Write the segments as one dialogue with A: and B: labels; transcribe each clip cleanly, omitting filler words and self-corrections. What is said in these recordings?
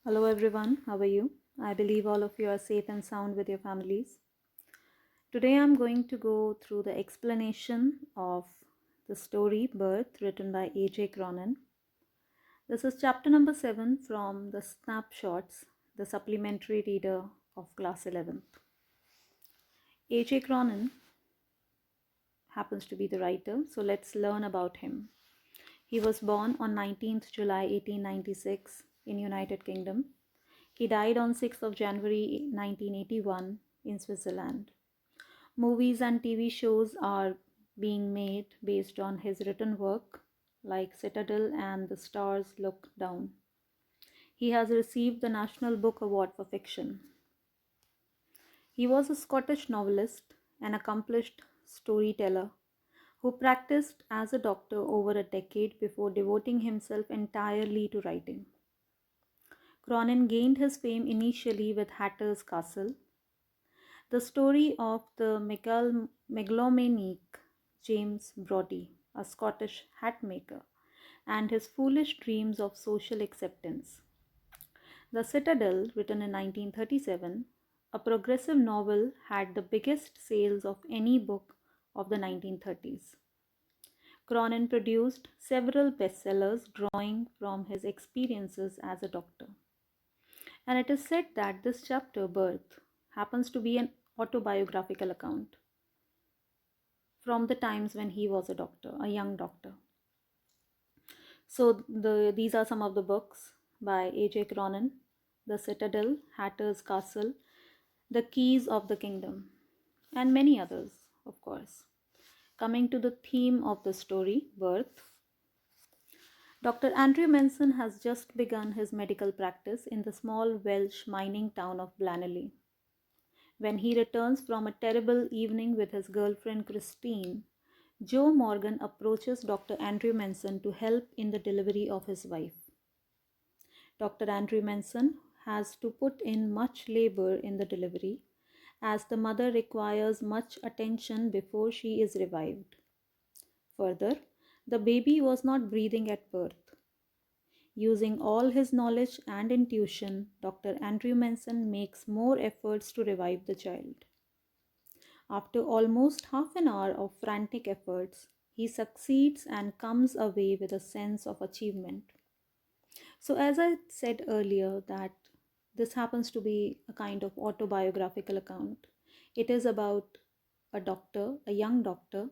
A: Hello everyone, how are you? I believe all of you are safe and sound with your families. Today I'm going to go through the explanation of the story Birth written by A.J. Cronin. This is chapter number 7 from the Snapshots, the supplementary reader of class 11th. A.J. Cronin happens to be the writer, so let's learn about him. He was born on 19th July 1896 in United Kingdom. He died on 6th of January 1981 in Switzerland. Movies and TV shows are being made based on his written work, like Citadel and The Stars Look Down. He has received the National Book Award for Fiction. He was a Scottish novelist, an accomplished storyteller who practiced as a doctor over a decade before devoting himself entirely to writing. Cronin gained his fame initially with Hatter's Castle, the story of the megalomaniac James Brodie, a Scottish hat maker, and his foolish dreams of social acceptance. The Citadel, written in 1937, a progressive novel, had the biggest sales of any book of the 1930s. Cronin produced several bestsellers drawing from his experiences as a doctor. And it is said that this chapter, Birth, happens to be an autobiographical account from the times when he was a doctor, a young doctor. So these are some of the books by A.J. Cronin: The Citadel, Hatter's Castle, The Keys of the Kingdom, and many others, of course. Coming to the theme of the story, Birth. Dr. Andrew Manson has just begun his medical practice in the small Welsh mining town of Blanley. When he returns from a terrible evening with his girlfriend Christine, Joe Morgan approaches Dr. Andrew Manson to help in the delivery of his wife. Dr. Andrew Manson has to put in much labor in the delivery, as the mother requires much attention before she is revived. Further, the baby was not breathing at birth. Using all his knowledge and intuition, Dr. Andrew Manson makes more efforts to revive the child. After almost half an hour of frantic efforts, he succeeds and comes away with a sense of achievement. So, as I said earlier, that this happens to be a kind of autobiographical account. It is about a doctor, a young doctor,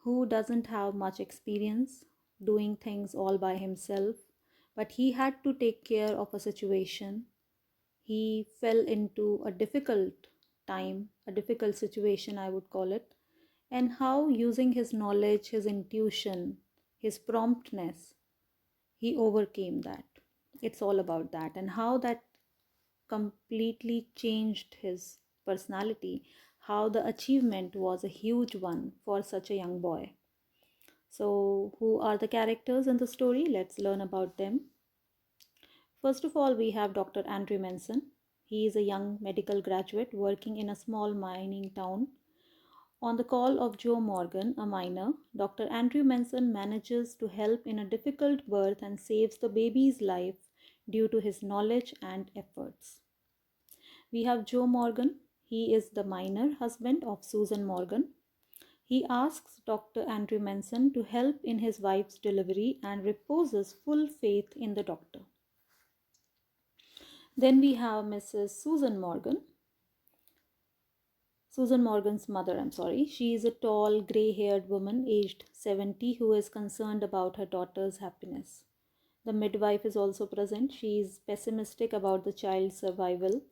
A: who doesn't have much experience doing things all by himself, but he had to take care of a situation. He fell into a difficult time, a difficult situation, I would call it, and how using his knowledge, his intuition, his promptness, he overcame that. It's all about that, and how that completely changed his personality, how the achievement was a huge one for such a young boy. So, who are the characters in the story? Let's learn about them. First of all, we have Dr. Andrew Manson. He is a young medical graduate working in a small mining town. On the call of Joe Morgan, a miner, Dr. Andrew Manson manages to help in a difficult birth and saves the baby's life due to his knowledge and efforts. We have Joe Morgan. He is the miner husband of Susan Morgan. He asks Dr. Andrew Manson to help in his wife's delivery and reposes full faith in the doctor. Then we have Mrs. Susan Morgan. Susan Morgan's mother, She is a tall, grey haired woman aged 70 who is concerned about her daughter's happiness. The midwife is also present. She is pessimistic about the child's survival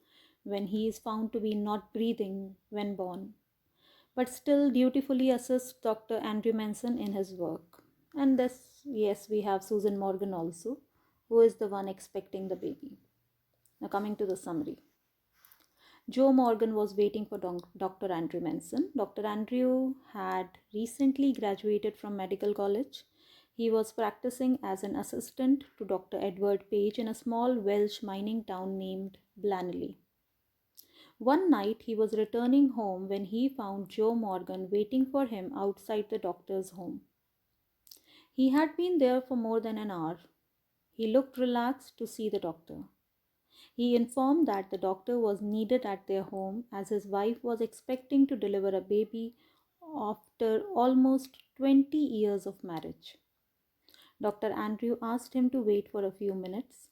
A: when he is found to be not breathing when born, but still dutifully assists Dr. Andrew Manson in his work. And this, yes, we have Susan Morgan also, who is the one expecting the baby. Now, coming to the summary. Joe Morgan was waiting for Dr. Andrew Manson. Dr. Andrew had recently graduated from medical college. He was practicing as an assistant to Dr. Edward Page in a small Welsh mining town named Blanley. One night he was returning home when he found Joe Morgan waiting for him outside the doctor's home. He had been there for more than an hour. He looked relaxed to see the doctor. He informed that the doctor was needed at their home as his wife was expecting to deliver a baby after almost 20 years of marriage. Dr. Andrew asked him to wait for a few minutes.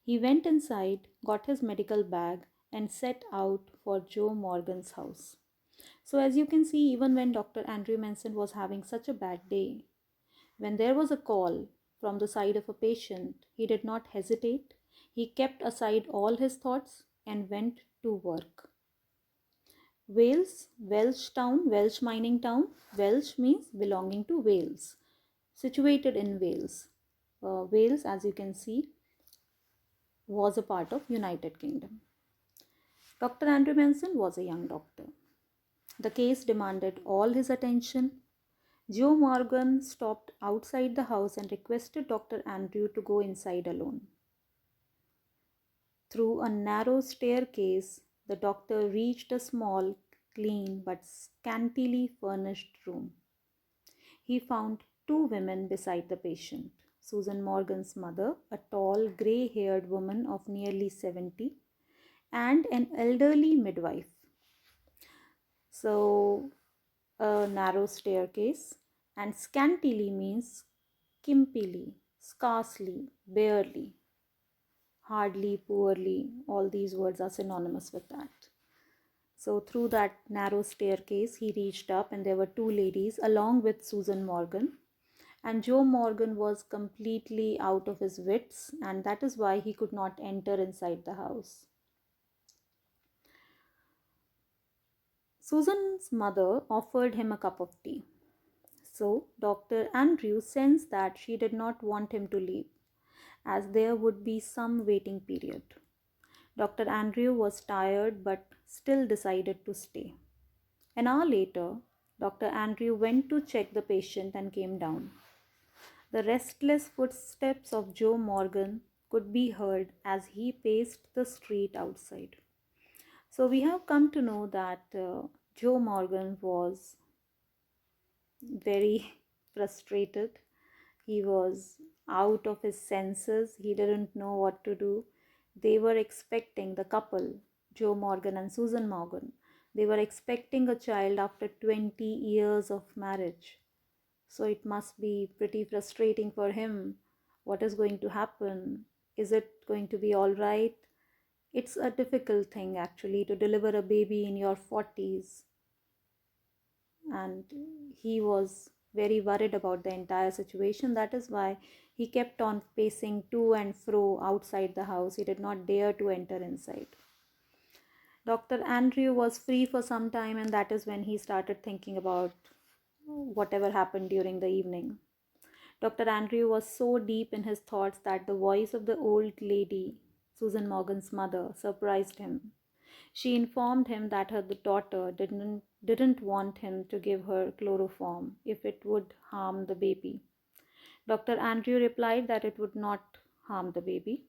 A: He went inside, got his medical bag, and set out for Joe Morgan's house. So, as you can see, even when Dr. Andrew Manson was having such a bad day, when there was a call from the side of a patient, he did not hesitate. He kept aside all his thoughts and went to work. Wales, Welsh town, Welsh mining town. Welsh means belonging to Wales, situated in Wales. Wales, as you can see, was a part of United Kingdom. Dr. Andrew Manson was a young doctor. The case demanded all his attention. Joe Morgan stopped outside the house and requested Dr. Andrew to go inside alone. Through a narrow staircase, the doctor reached a small, clean but scantily furnished room. He found two women beside the patient: Susan Morgan's mother, a tall, grey haired woman of nearly 70, and an elderly midwife. So, a narrow staircase, and scantily means skimpily, scarcely, barely, hardly, poorly. All these words are synonymous with that. So, through that narrow staircase, he reached up, and there were two ladies along with Susan Morgan. And Joe Morgan was completely out of his wits, and that is why he could not enter inside the house. Susan's mother offered him a cup of tea. So, Dr. Andrew sensed that she did not want him to leave, as there would be some waiting period. Dr. Andrew was tired but still decided to stay. An hour later, Dr. Andrew went to check the patient and came down. The restless footsteps of Joe Morgan could be heard as he paced the street outside. So, we have come to know that Joe Morgan was very frustrated. He was out of his senses. He didn't know what to do. They were expecting, the couple, Joe Morgan and Susan Morgan, they were expecting a child after 20 years of marriage. So it must be pretty frustrating for him. What is going to happen? Is it going to be all right? It's a difficult thing actually to deliver a baby in your 40s, and he was very worried about the entire situation. That is why he kept on pacing to and fro outside the house. He did not dare to enter inside. Dr. Andrew was free for some time, and that is when he started thinking about whatever happened during the evening. Dr. Andrew was so deep in his thoughts that the voice of the old lady, Susan Morgan's mother, surprised him. She informed him that her daughter didn't want him to give her chloroform if it would harm the baby. Dr. Andrew replied that it would not harm the baby.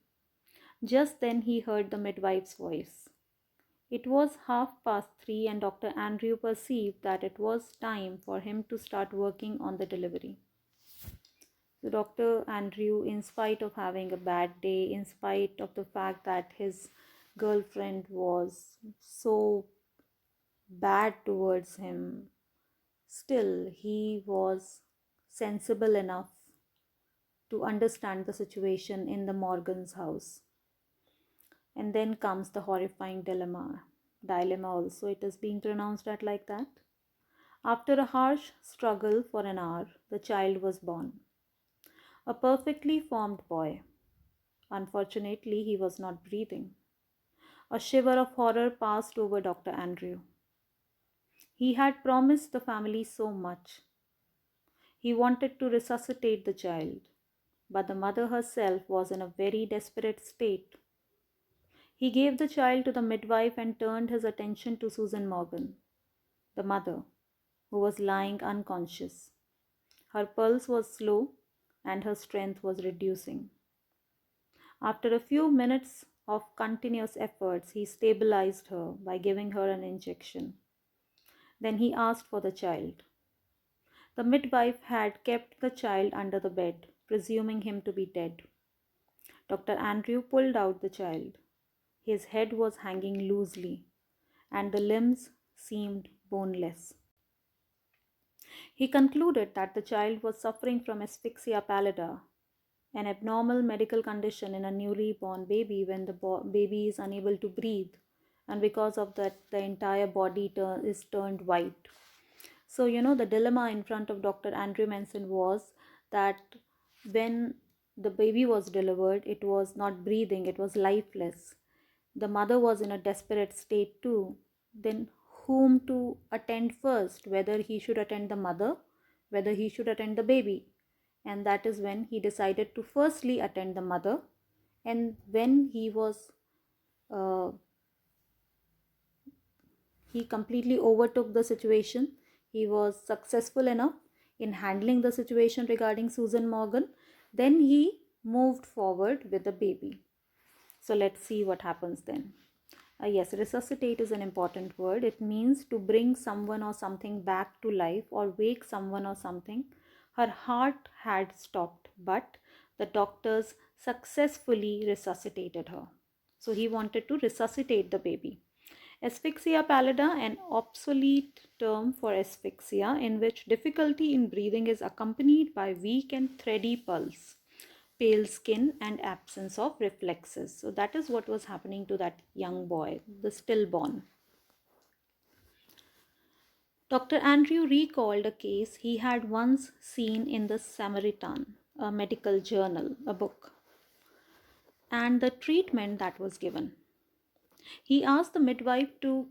A: Just then he heard the midwife's voice. It was 3:30, and Dr. Andrew perceived that it was time for him to start working on the delivery. So Dr. Andrew, in spite of having a bad day, in spite of the fact that his girlfriend was so bad towards him, still he was sensible enough to understand the situation in the Morgan's house. And then comes the horrifying dilemma. Dilemma also, it is being pronounced at like that. After a harsh struggle for an hour, the child was born. A perfectly formed boy. Unfortunately, he was not breathing. A shiver of horror passed over Dr. Andrew. He had promised the family so much. He wanted to resuscitate the child, but the mother herself was in a very desperate state. He gave the child to the midwife and turned his attention to Susan Morgan, the mother, who was lying unconscious. Her pulse was slow and her strength was reducing. After a few minutes of continuous efforts, he stabilized her by giving her an injection. Then he asked for the child. The midwife had kept the child under the bed, presuming him to be dead. Dr. Andrew pulled out the child. His head was hanging loosely, and the limbs seemed boneless. He concluded that the child was suffering from asphyxia pallida, an abnormal medical condition in a newly born baby when the baby is unable to breathe, and because of that, the entire body is turned white. So, the dilemma in front of Dr. Andrew Manson was that when the baby was delivered, it was not breathing, it was lifeless. The mother was in a desperate state too. Then, whom to attend first? Whether he should attend the mother, whether he should attend the baby. And that is when he decided to firstly attend the mother. And when uh, he completely overtook the situation. He was successful enough in handling the situation regarding Susan Morgan. Then he moved forward with the baby. So let's see what happens then. Yes, resuscitate is an important word. It means to bring someone or something back to life or wake someone or something. Her heart had stopped, but the doctors successfully resuscitated her. So he wanted to resuscitate the baby. Asphyxia pallida, an obsolete term for asphyxia in which difficulty in breathing is accompanied by weak and thready pulse, pale skin, and absence of reflexes. So that is what was happening to that young boy, the stillborn. Dr. Andrew recalled a case he had once seen in the Samaritan, a medical journal, a book, and the treatment that was given. He asked the midwife to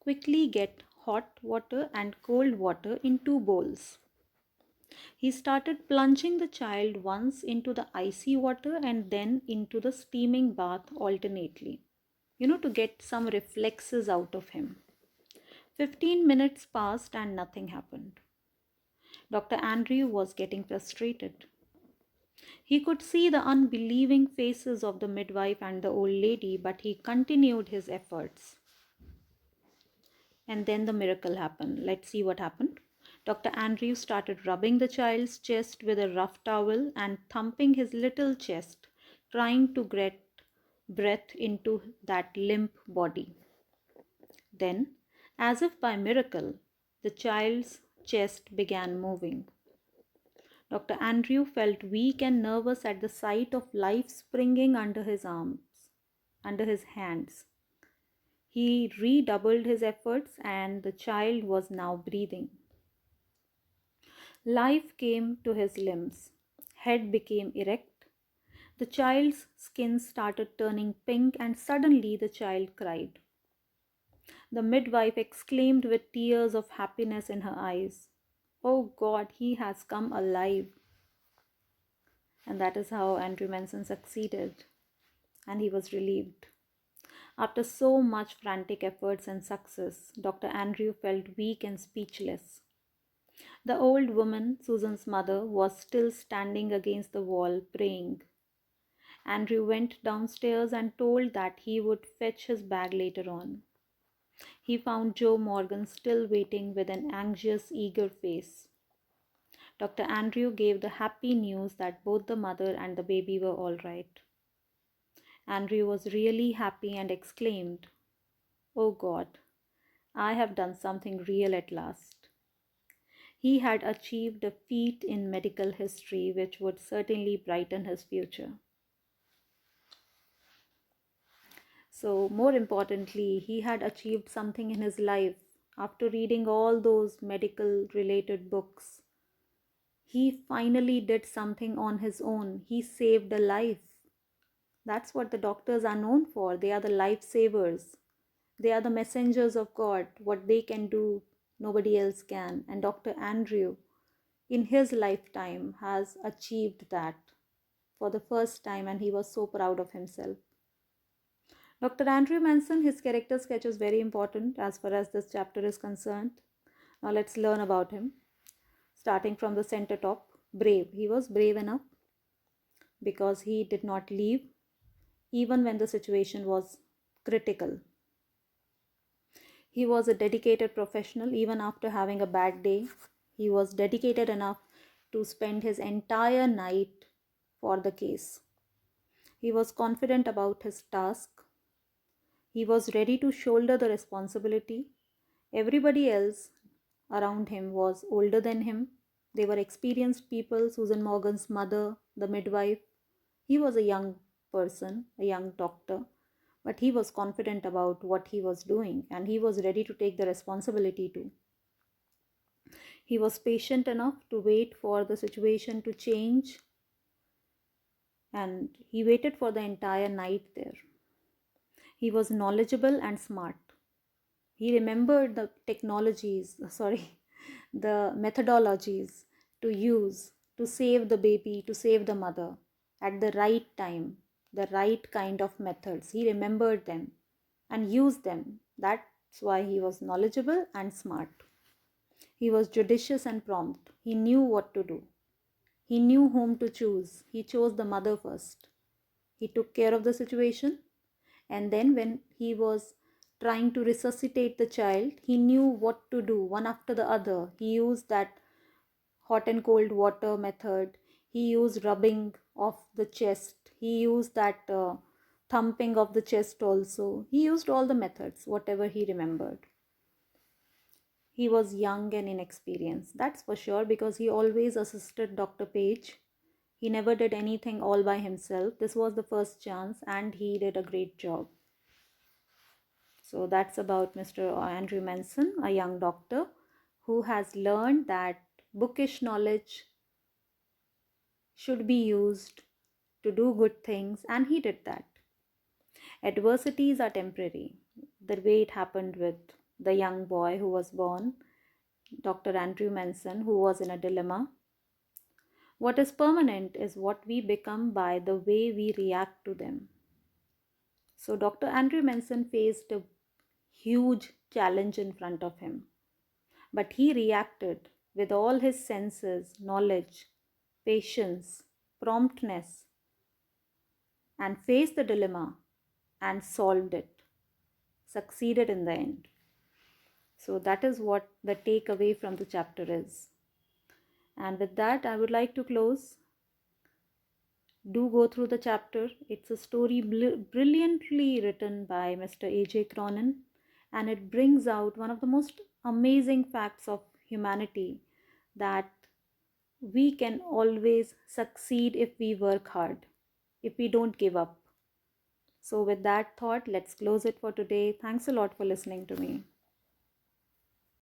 A: quickly get hot water and cold water in 2 bowls. He started plunging the child once into the icy water and then into the steaming bath alternately, to get some reflexes out of him. 15 minutes passed and nothing happened. Dr. Andrew was getting frustrated. He could see the unbelieving faces of the midwife and the old lady, but he continued his efforts. And then the miracle happened. Let's see what happened. Dr. Andrews started rubbing the child's chest with a rough towel and thumping his little chest, trying to get breath into that limp body. Then, as if by miracle, the child's chest began moving. Dr. Andrew felt weak and nervous at the sight of life springing under his arms, under his hands. He redoubled his efforts and the child was now breathing. Life came to his limbs. Head became erect. The child's skin started turning pink and suddenly the child cried. The midwife exclaimed with tears of happiness in her eyes, "Oh God, he has come alive." And that is how Andrew Manson succeeded. And he was relieved. After so much frantic efforts and success, Dr. Andrew felt weak and speechless. The old woman, Susan's mother, was still standing against the wall praying. Andrew went downstairs and told that he would fetch his bag later on. He found Joe Morgan still waiting with an anxious, eager face. Dr. Andrew gave the happy news that both the mother and the baby were all right. Andrew was really happy and exclaimed, "Oh God, I have done something real at last." He had achieved a feat in medical history which would certainly brighten his future. So, more importantly, he had achieved something in his life. After reading all those medical related books, he finally did something on his own. He saved a life. That's what the doctors are known for. They are the lifesavers. They are the messengers of God. What they can do, nobody else can. And Dr. Andrew, in his lifetime, has achieved that for the first time, and he was so proud of himself. Dr. Andrew Manson, his character sketch is very important as far as this chapter is concerned. Now let's learn about him. Starting from the center top, brave. He was brave enough because he did not leave even when the situation was critical. He was a dedicated professional even after having a bad day. He was dedicated enough to spend his entire night for the case. He was confident about his task. He was ready to shoulder the responsibility. Everybody else around him was older than him. They were experienced people, Susan Morgan's mother, the midwife. He was a young person, a young doctor, but he was confident about what he was doing and he was ready to take the responsibility too. He was patient enough to wait for the situation to change, and he waited for the entire night there. He was knowledgeable and smart. He remembered the the methodologies to use to save the baby, to save the mother at the right time, the right kind of methods. He remembered them and used them. That's why he was knowledgeable and smart. He was judicious and prompt. He knew what to do. He knew whom to choose. He chose the mother first. He took care of the situation, and then when he was trying to resuscitate the child, he knew what to do one after the other. He used that hot and cold water method. He used rubbing of the chest. He used that thumping of the chest also. He used all the methods, whatever he remembered. He was young and inexperienced, that's for sure, because he always assisted Dr. Page. He never did anything all by himself. This was the first chance, and he did a great job. So that's about Mr. Andrew Manson, a young doctor who has learned that bookish knowledge should be used to do good things, and he did that. Adversities are temporary, the way it happened with the young boy who was born, Dr. Andrew Manson, who was in a dilemma. What is permanent is what we become by the way we react to them. So Dr. Andrew Manson faced a huge challenge in front of him, but he reacted with all his senses, knowledge, patience, promptness, and faced the dilemma and solved it, succeeded in the end. So that is what the takeaway from the chapter is. And with that, I would like to close. Do go through the chapter. It's a story brilliantly written by Mr. A.J. Cronin, and it brings out one of the most amazing facts of humanity, that we can always succeed if we work hard, if we don't give up. So with that thought, let's close it for today. Thanks a lot for listening to me.